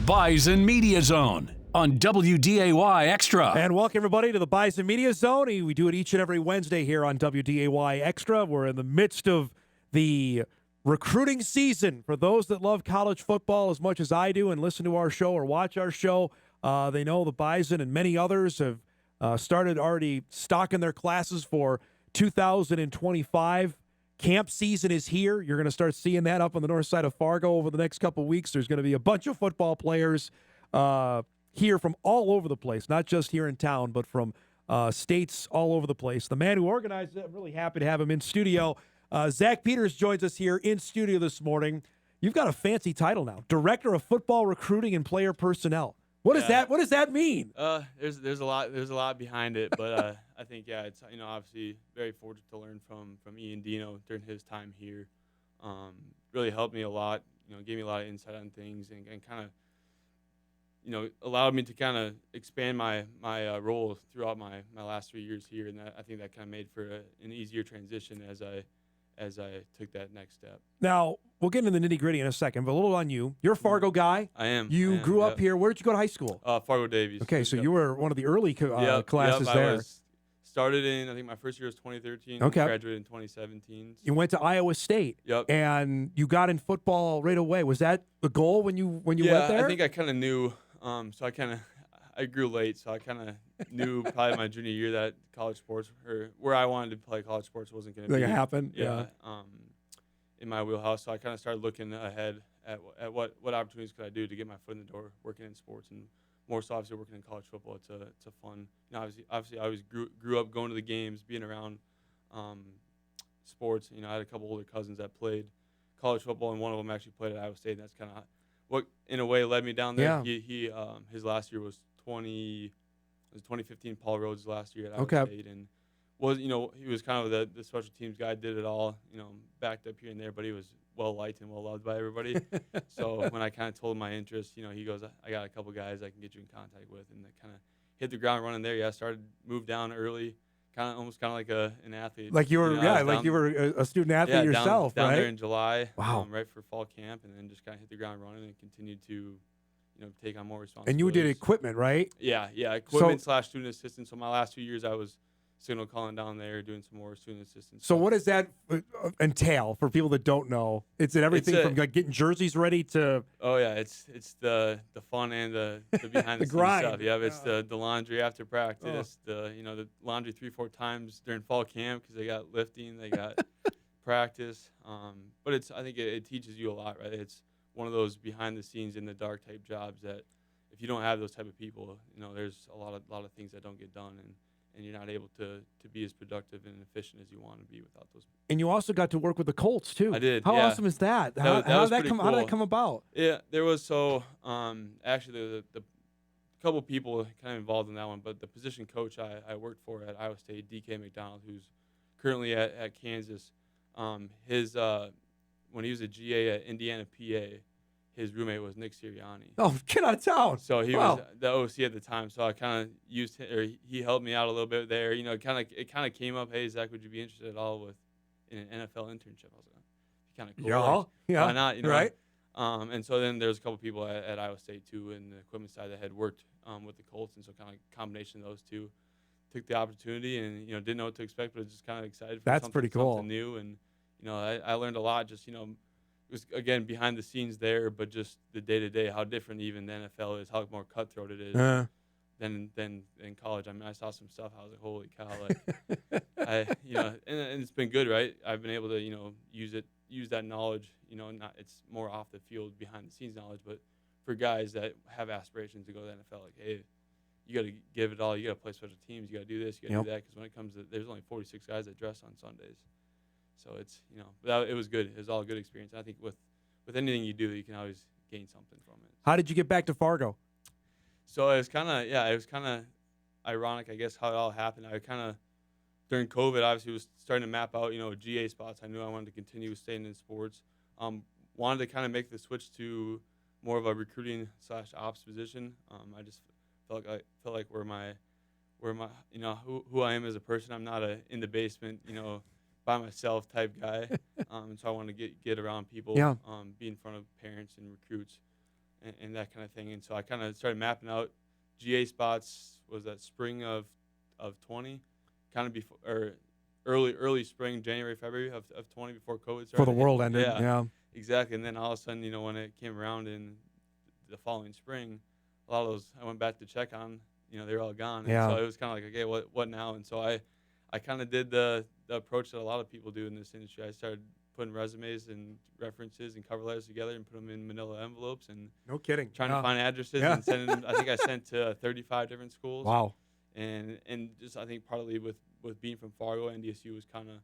Bison Media Zone on WDAY Extra. And welcome, everybody, to the Bison Media Zone. We do it each and every Wednesday here on WDAY Extra. We're in the midst of the recruiting season. For those that love college football as much as I do and listen to our show or watch our show, they know the Bison and many others have started already stocking their classes for 2025. Camp season is here. You're going to start seeing that up on the north side of Fargo over the next couple of weeks. There's going to be a bunch of football players here from all over the place, not just here in town, but from states all over the place. The man who organized it, I'm really happy to have him in studio. Zach Peters joins us here in studio this morning. You've got a fancy title now, Director of Football Recruiting and Player Personnel. What is that? What does that mean? There's a lot behind it, but I think it's obviously very fortunate to learn from Ian Dino during his time here. Really helped me a lot. Gave me a lot of insight on things and kind of allowed me to kind of expand my role throughout my last 3 years here, and I think that kind of made for an easier transition as I took that next step. Now, we'll get into the nitty-gritty in a second, but a little on you. You're a Fargo guy. I am. You grew up here. Where did you go to high school? Fargo Davies. Okay, so you were one of the early classes there. I started in, I think my first year was 2013. Okay. Graduated in 2017. You went to Iowa State. Yep. And you got in football right away. Was that the goal when you went there? I think I kind of knew. So I grew late, so I kind of knew probably my junior year that college sports, or where I wanted to play college sports, wasn't going to be. Happen. Yeah. In my wheelhouse, so I kind of started looking ahead at what opportunities could I do to get my foot in the door, working in sports, and more so obviously working in college football. It's a fun. Obviously I always grew up going to the games, being around sports. I had a couple older cousins that played college football, and one of them actually played at Iowa State, and that's kind of what in a way led me down there. Yeah. He his last year was 2015. Paul Rhodes' last year at Iowa State, and he was kind of the special teams guy, did it all, backed up here and there, but he was well liked and well loved by everybody. So when I kind of told him my interest, he goes, I got a couple guys I can get you in contact with, and that kind of hit the ground running there. Yeah, I moved down early, almost like an athlete. Like you were, you were a student athlete yourself, down right? there in July, wow, right for fall camp, and then just kind of hit the ground running and continued to, take on more responsibilities. And you did equipment, right? Yeah, equipment / student assistant. So my last 2 years, I was signal calling down there, doing some more student assistance. So what does that entail for people that don't know? Is it everything from getting jerseys ready to? Oh yeah, it's the fun and the behind the, the grind stuff. Yeah, it's the laundry after practice. The laundry 3-4 times during fall camp because they got lifting, they got practice. But I think it teaches you a lot, right? It's one of those behind the scenes in the dark type jobs that if you don't have those type of people, there's a lot of things that don't get done, and you're not able to be as productive and efficient as you want to be without those. And you also got to work with the Colts too. I did. How awesome is that? How did that come? Cool. How did that come about? Yeah, there was actually the couple people kind of involved in that one, but the position coach I worked for at Iowa State, DK McDonald, who's currently at Kansas, his when he was a GA at Indiana, PA. His roommate was Nick Sirianni. Oh, get out of town! So he was the OC at the time. So I kind of used him, or he helped me out a little bit there. It kind of came up. Hey, Zach, would you be interested at all in an NFL internship? I was like, kind of cool. Yeah. Why not? Right. And so then there's a couple people at Iowa State too, in the equipment side that had worked with the Colts, and so kind of combination of those two, took the opportunity, and didn't know what to expect, but just kind of excited for pretty cool. something new, and I learned a lot. Just it was, again, behind the scenes there, but just the day-to-day, how different even the NFL is, how more cutthroat it is than in college. I mean, I saw some stuff. I was like, holy cow. Like, and it's been good, right? I've been able to, use that knowledge, it's more off the field, behind the scenes knowledge, but for guys that have aspirations to go to the NFL, like, hey, you got to give it all. You got to play special teams. You got to do this. You got to do that. Because when it comes to, there's only 46 guys that dress on Sundays. So it's, it was good. It was all a good experience. I think with anything you do, you can always gain something from it. How did you get back to Fargo? So it was kind of ironic, I guess, how it all happened. I kind of, during COVID, obviously was starting to map out, GA spots. I knew I wanted to continue staying in sports. Wanted to kind of make the switch to more of a recruiting / ops position. I just felt like where my who I am as a person. I'm not a in the basement, by myself type guy. And so I want to get around people, be in front of parents and recruits. and that kind of thing. And so I kind of started mapping out GA spots. Was that spring of 20, kind of before or early spring, January, February of 20 before COVID started. Before the world ended. Yeah. Exactly. And then all of a sudden, when it came around in the following spring, a lot of those I went back to check on, they were all gone. And so it was kind of like, okay, what now? And so I kind of did the approach that a lot of people do in this industry. I started putting resumes and references and cover letters together and put them in manila envelopes and no kidding, trying to find addresses and sending them. I think I sent to 35 different schools. Wow. And just I think partly with being from Fargo, NDSU was kind of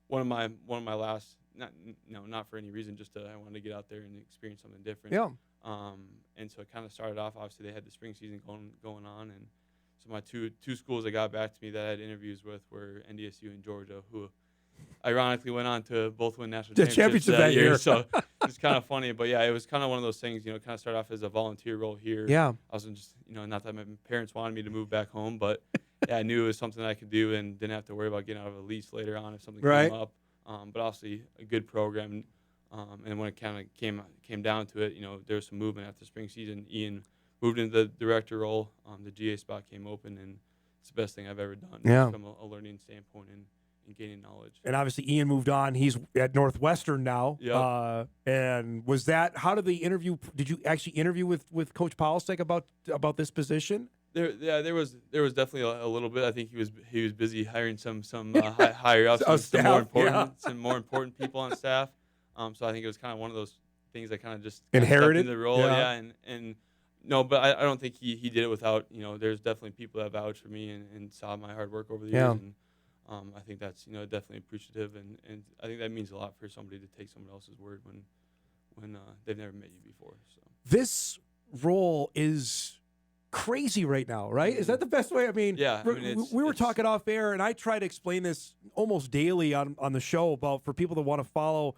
one of my last, not for any reason, just I wanted to get out there and experience something different. Yeah. And so it kind of started off. Obviously, they had the spring season going on, and so my two schools that got back to me that I had interviews with were NDSU and Georgia, who ironically went on to both win national championships that year. So it's kind of funny, but yeah, it was kind of one of those things. Kind of started off as a volunteer role here. Yeah. I wasn't just not that my parents wanted me to move back home, but yeah, I knew it was something I could do and didn't have to worry about getting out of a lease later on if something came up. But obviously a good program. And when it kind of came down to it, there was some movement after spring season. Ian moved into the director role. The GA spot came open, and it's the best thing I've ever done from a learning standpoint and gaining knowledge. And obviously Ian moved on. He's at Northwestern now. Yep. And was that, how did the interview, did you actually interview with Coach Polstek about this position? There was definitely a little bit. I think he was busy hiring some higher ups, some more important people on staff. So I think it was kind of one of those things I kind of just inherited the role. And no, but I don't think he did it without, there's definitely people that vouched for me and saw my hard work over the years. And I think that's, definitely appreciative. And I think that means a lot for somebody to take someone else's word when they've never met you before. So this role is crazy right now, right? Is that the best way? I mean, we were talking off air, and I try to explain this almost daily on the show about for people that want to follow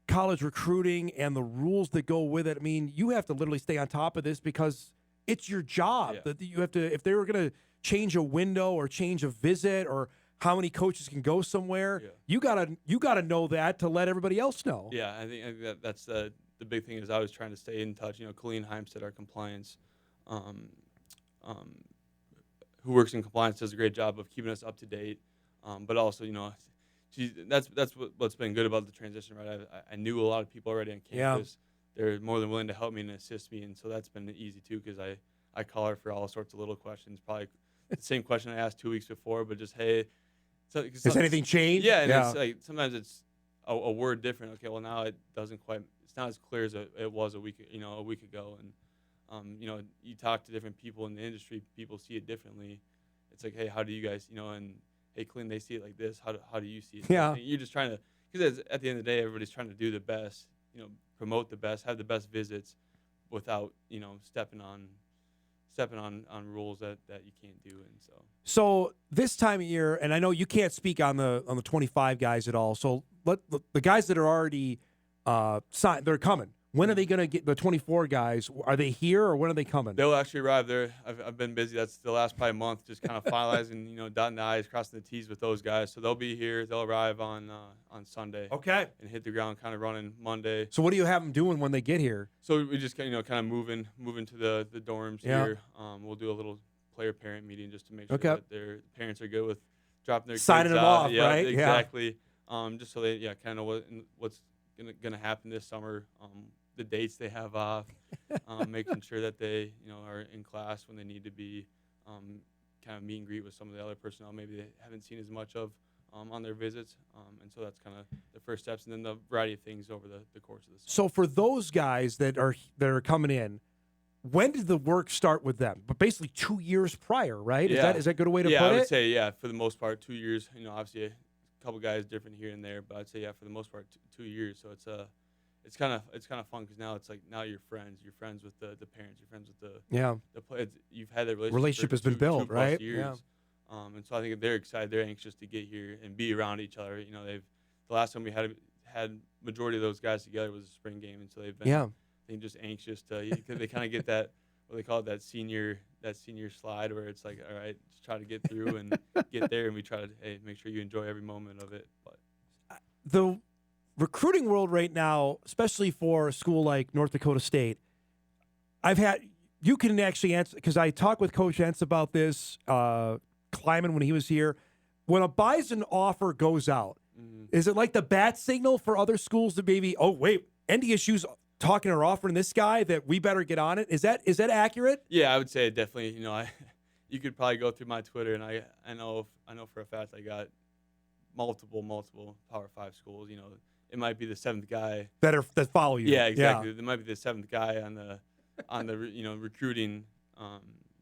college recruiting and the rules that go with it. I mean, you have to literally stay on top of this because it's your job that you have to. If they were going to change a window or change a visit or how many coaches can go somewhere, you gotta know that to let everybody else know. Yeah, I think that's the big thing is I was trying to stay in touch. Colleen Heimstead, our compliance, who works in compliance, does a great job of keeping us up to date. But also, that's what's been good about the transition, right? I knew a lot of people already on campus. They're more than willing to help me and assist me, and so that's been easy too because I call her for all sorts of little questions. Probably the same question I asked 2 weeks before, but just hey. Has anything changed? Yeah, and it's like sometimes it's a word different. Okay, well now it doesn't quite. It's not as clear as it was a week ago. And you talk to different people in the industry. People see it differently. It's like, hey, how do you guys, and hey, Clint, they see it like this. How do you see it? Yeah. And you're just trying to, because at the end of the day, everybody's trying to do the best. Promote the best, have the best visits, without stepping on rules that you can't do. And so this time of year, and I know you can't speak on the 25 guys at all. So the guys that are already signed, they're coming. When are they going to get the 24 guys? Are they here or when are they coming? They'll actually arrive there. I've been busy. That's the last probably month, just kind of finalizing, dotting the I's, crossing the T's with those guys. So they'll be here. They'll arrive on Sunday. Okay. And hit the ground kind of running Monday. So what do you have them doing when they get here? So we just kind of moving to the dorms here. We'll do a little player-parent meeting just to make sure that their parents are good with dropping their signing kids them out. off, Yeah, right? Exactly. Just so they kind of know what's gonna happen this summer. The dates they have off, making sure that they, are in class when they need to be, kind of meet and greet with some of the other personnel maybe they haven't seen as much of on their visits. And so that's kind of the first steps, and then the variety of things over the course of the summer. So for those guys that are coming in, when did the work start with them? But basically 2 years prior, right? Yeah. Is that a good way to put it? Yeah, I would say, for the most part, 2 years. Obviously a couple guys different here and there, but I'd say, for the most part, 2 years. So it's kind of fun because now it's like you're friends. You're friends with the parents. You're friends with the players. You've had that relationship has been built, right? Years. Yeah. And so I think they're excited. They're anxious to get here and be around each other. The last time we had majority of those guys together was a spring game, and so they've been I think just anxious to because they kind of get that what they call it, that senior slide where it's like, all right, just try to get through and get there, and we try to make sure you enjoy every moment of it. But the recruiting world right now, especially for a school like North Dakota State, you can actually answer, because I talked with Coach Entz about this, Kleiman, when he was here. When a Bison offer goes out, is it like the bat signal for other schools to maybe, oh, wait, NDSU's talking or offering this guy that we better get on it? Is that accurate? Yeah, I would say definitely. You could probably go through my Twitter, and I know for a fact I got multiple Power 5 schools. It might be the seventh guy that follow you. Yeah, exactly. There might be the seventh guy on the recruiting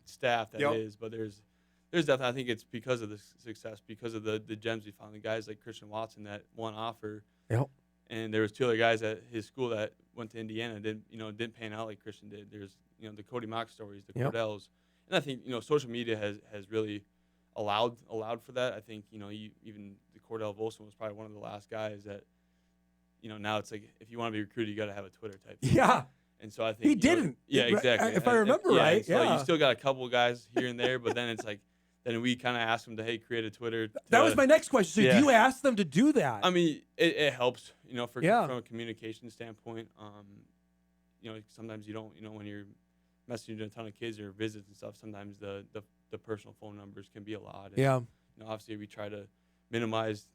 staff that is, but there's definitely, I think it's because of the success, because of the gems we found, the guys like Christian Watson that won offer. Yep. And there was 2 other guys at his school that went to Indiana didn't pan out like Christian did. There's the Cody Mock stories, the Cordells, and I think social media has really allowed for that. I think even the Cordell Volson was probably one of the last guys that now it's like if you want to be recruited, you got to have a Twitter type thing. Yeah. And so I think he didn't. Yeah, exactly. If I remember right. So you still got a couple guys here and there, but then it's like. Then we kind of asked them to create a Twitter. That was my next question. So do you ask them to do that? I mean, it helps, from a communication standpoint. Sometimes you don't, when you're messaging to a ton of kids or visits and stuff, sometimes the personal phone numbers can be a lot. And, obviously we try to minimize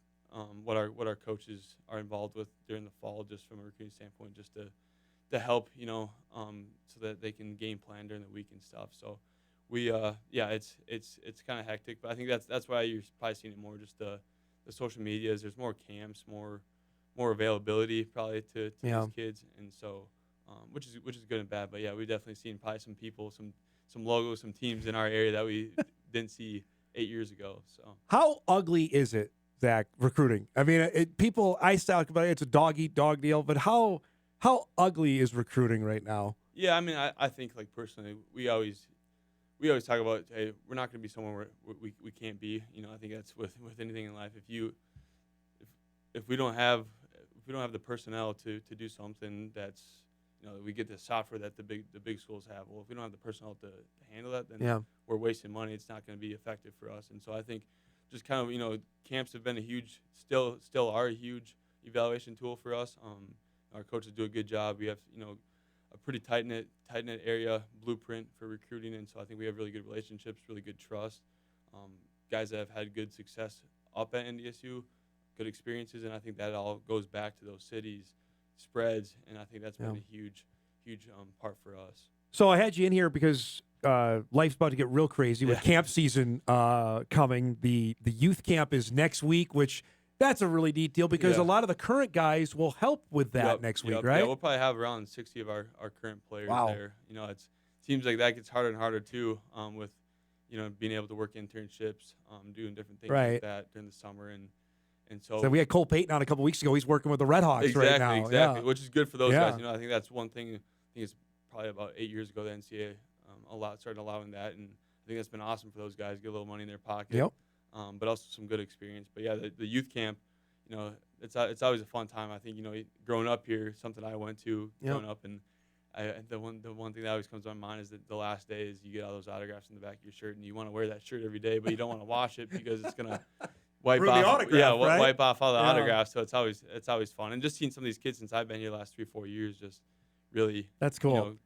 what our coaches are involved with during the fall, just from a recruiting standpoint, just to help, so that they can game plan during the week and stuff. So. We it's kind of hectic, but I think that's why you're probably seeing it more, just the social medias. There's more camps, more availability probably to these kids, and so which is good and bad. But yeah, we've definitely seen probably some people, some logos, some teams in our area that we didn't see 8 years ago. So how ugly is it, Zach, recruiting? I mean, I talk about it's a dog eat dog deal, but how ugly is recruiting right now? Yeah, I mean, I think like personally, we always talk about, hey, we're not going to be somewhere where we can't be. I think that's with anything in life. If we don't have the personnel to do something that's we get the software that the big schools have. Well, if we don't have the personnel to handle that, then we're wasting money. It's not going to be effective for us. And so I think just kind of camps have been still are a huge evaluation tool for us. Our coaches do a good job. We have a pretty tight knit area blueprint for recruiting, and so I think we have really good relationships, really good trust. Guys that have had good success up at NDSU, good experiences, and I think that all goes back to those cities, spreads, and I think that's been a huge part for us. So I had you in here because life's about to get real crazy with camp season coming. The youth camp is next week, which. That's a really neat deal because a lot of the current guys will help with that next week, right? Yeah, we'll probably have around 60 of our current players there. It seems like that gets harder and harder too, with being able to work internships, doing different things like that during the summer, and so we had Cole Payton on a couple weeks ago. He's working with the Red Hawks right now, which is good for those guys. I think that's one thing. I think it's probably about 8 years ago the NCAA started allowing that, and I think that's been awesome for those guys, get a little money in their pocket. Yep. But also some good experience. But yeah, the youth camp, it's always a fun time. I think growing up here, something I went to growing up, and the one thing that always comes to my mind is that the last day is you get all those autographs in the back of your shirt, and you want to wear that shirt every day, but you don't want to wash it because it's gonna wipe off all the autographs. So it's always fun, and just seeing some of these kids since I've been here the last 3-4 years, just really that's cool.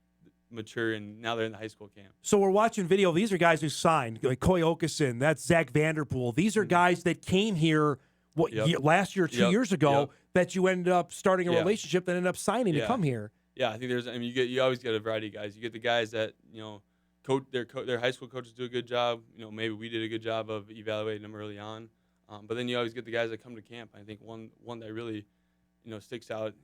Mature, and now they're in the high school camp. So we're watching video. These are guys who signed, like Coy Okeson, that's Zach Vanderpool. These are guys that came here last year, 2 years ago, that you ended up starting a relationship that ended up signing to come here. Yeah, I think you always get a variety of guys. You get the guys that coach their high school coaches do a good job. Maybe we did a good job of evaluating them early on, but then you always get the guys that come to camp. I think one that really sticks out.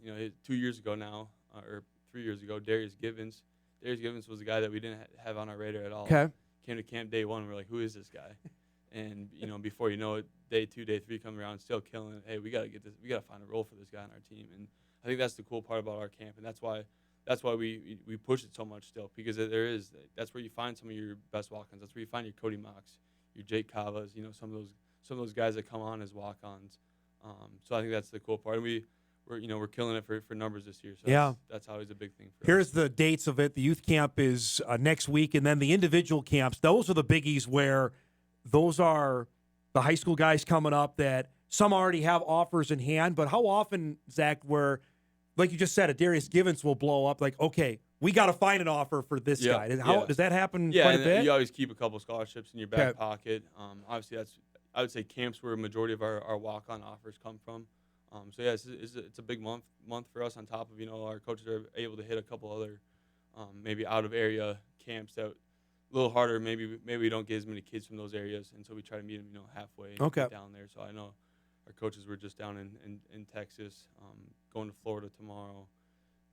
2 years ago now, or 3 years ago, Darius Givens. Darius Givens was a guy that we didn't have on our radar at all. Okay. Came to camp day one, and we're like, who is this guy? And before you know it, day 2, day 3 come around, still killing it. Hey, we gotta get this. We gotta find a role for this guy on our team. And I think that's the cool part about our camp, and that's why we push it so much still, because that's where you find some of your best walk-ons. That's where you find your Cody Mocks, your Jake Cavas. Some of those guys that come on as walk-ons. So I think that's the cool part. And we're killing it for numbers this year. So that's always a big thing for us. Here's the dates of it. The youth camp is next week, and then the individual camps, those are the biggies where those are the high school guys coming up that some already have offers in hand. But how often, Zach, where, like you just said, a Darius Givens will blow up, like, okay, we got to find an offer for this guy. Does that happen quite a bit? You always keep a couple scholarships in your back pocket. Obviously, I would say camps where a majority of our walk-on offers come from. It's a big month for us. On top of our coaches are able to hit a couple other maybe out of area camps that a little harder. Maybe we don't get as many kids from those areas, and so we try to meet them halfway down there. So I know our coaches were just down in Texas, going to Florida tomorrow.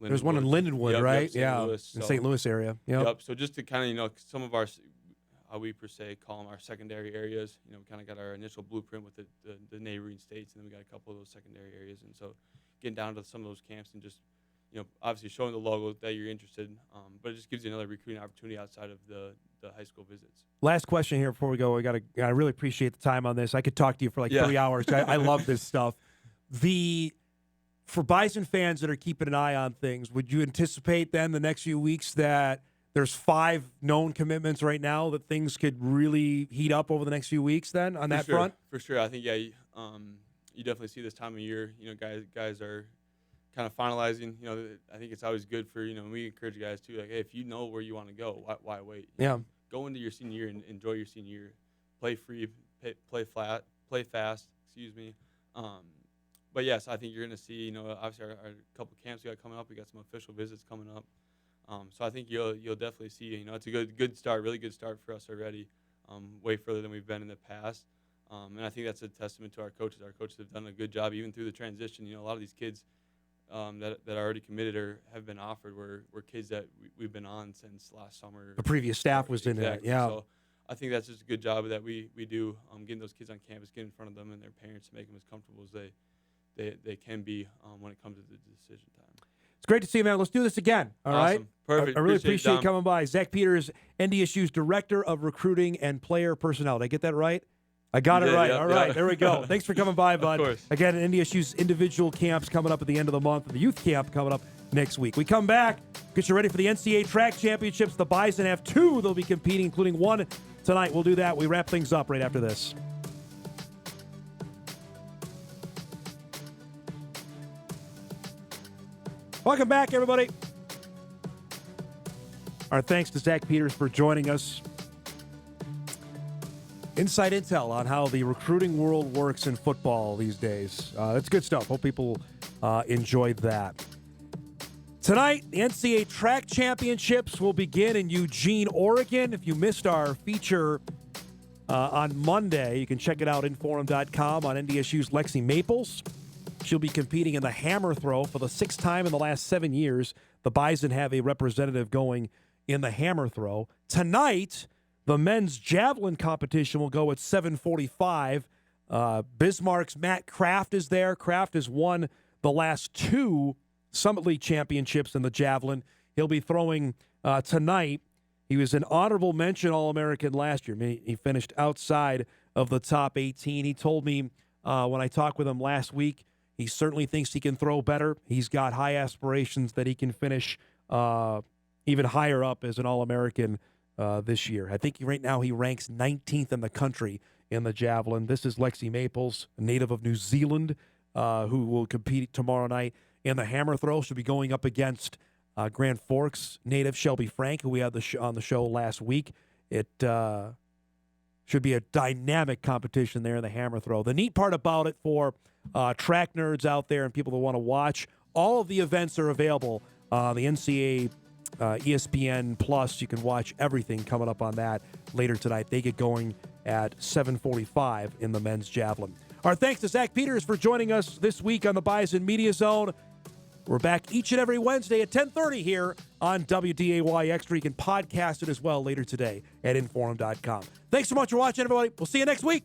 There's one in Lindenwood, right? In St. Louis area. Yep. So just to kind of some of our, how we per se call them our secondary areas. We kind of got our initial blueprint with the neighboring states, and then we got a couple of those secondary areas. And so getting down to some of those camps and just obviously showing the logo that you're interested, but it just gives you another recruiting opportunity outside of the high school visits. Last question here before we go. I really appreciate the time on this. I could talk to you for 3 hours. I love this stuff. For Bison fans that are keeping an eye on things, would you anticipate then the next few weeks that there's 5 known commitments right now that things could really heat up over the next few weeks then on that front? For sure. I think, you definitely see this time of year, guys are kind of finalizing. I think it's always good for, we encourage guys too, hey, if you know where you want to go, why wait? Go into your senior year and enjoy your senior year. Play free, play fast, But yes, I think you're going to see, obviously our couple camps we got coming up. We got some official visits coming up. So I think you'll definitely see, it's a good start, really good start for us already, way further than we've been in the past. And I think that's a testament to our coaches. Our coaches have done a good job even through the transition. A lot of these kids that are already committed or have been offered were kids that we've been on since last summer. The previous staff was in there, yeah. So I think that's just a good job that we do, getting those kids on campus, getting in front of them and their parents to make them as comfortable as they can be when it comes to the decision time. It's great to see you, man. Let's do this again. All right? Perfect. I really appreciate you coming by. Zach Peters, NDSU's Director of Recruiting and Player Personnel. Did I get that right? I got it right. All right, there we go. Thanks for coming by, bud. Of course. Again, NDSU's individual camps coming up at the end of the month, and the youth camp coming up next week. We come back, get you ready for the NCAA Track Championships. The Bison have 2 they'll be competing, including 1 tonight. We'll do that. We wrap things up right after this. Welcome back, everybody. Our thanks to Zach Peters for joining us. Inside intel on how the recruiting world works in football these days. That's good stuff. Hope people enjoyed that. Tonight, the NCAA Track Championships will begin in Eugene, Oregon. If you missed our feature on Monday, you can check it out inforum.com on NDSU's Lexi Maples. She'll be competing in the hammer throw for the 6th time in the last 7 years. The Bison have a representative going in the hammer throw. Tonight, the men's javelin competition will go at 7:45. Bismarck's Matt Kraft is there. Kraft has won the last 2 Summit League championships in the javelin. He'll be throwing tonight. He was an honorable mention All-American last year. I mean, he finished outside of the top 18. He told me when I talked with him last week, he certainly thinks he can throw better. He's got high aspirations that he can finish even higher up as an All-American this year. I think right now he ranks 19th in the country in the javelin. This is Lexi Maples, a native of New Zealand, who will compete tomorrow night in the hammer throw. She'll be going up against Grand Forks native Shelby Frank, who we had on the show last week. It should be a dynamic competition there in the hammer throw. The neat part about it for track nerds out there and people that want to watch, all of the events are available. The NCAA ESPN Plus, you can watch everything coming up on that later tonight. They get going at 7:45 in the men's javelin. Our thanks to Zach Peters for joining us this week on the Bison Media Zone. We're back each and every Wednesday at 10:30 here on WDAY Extra. You can podcast it as well later today at inforum.com. Thanks so much for watching, everybody. We'll see you next week.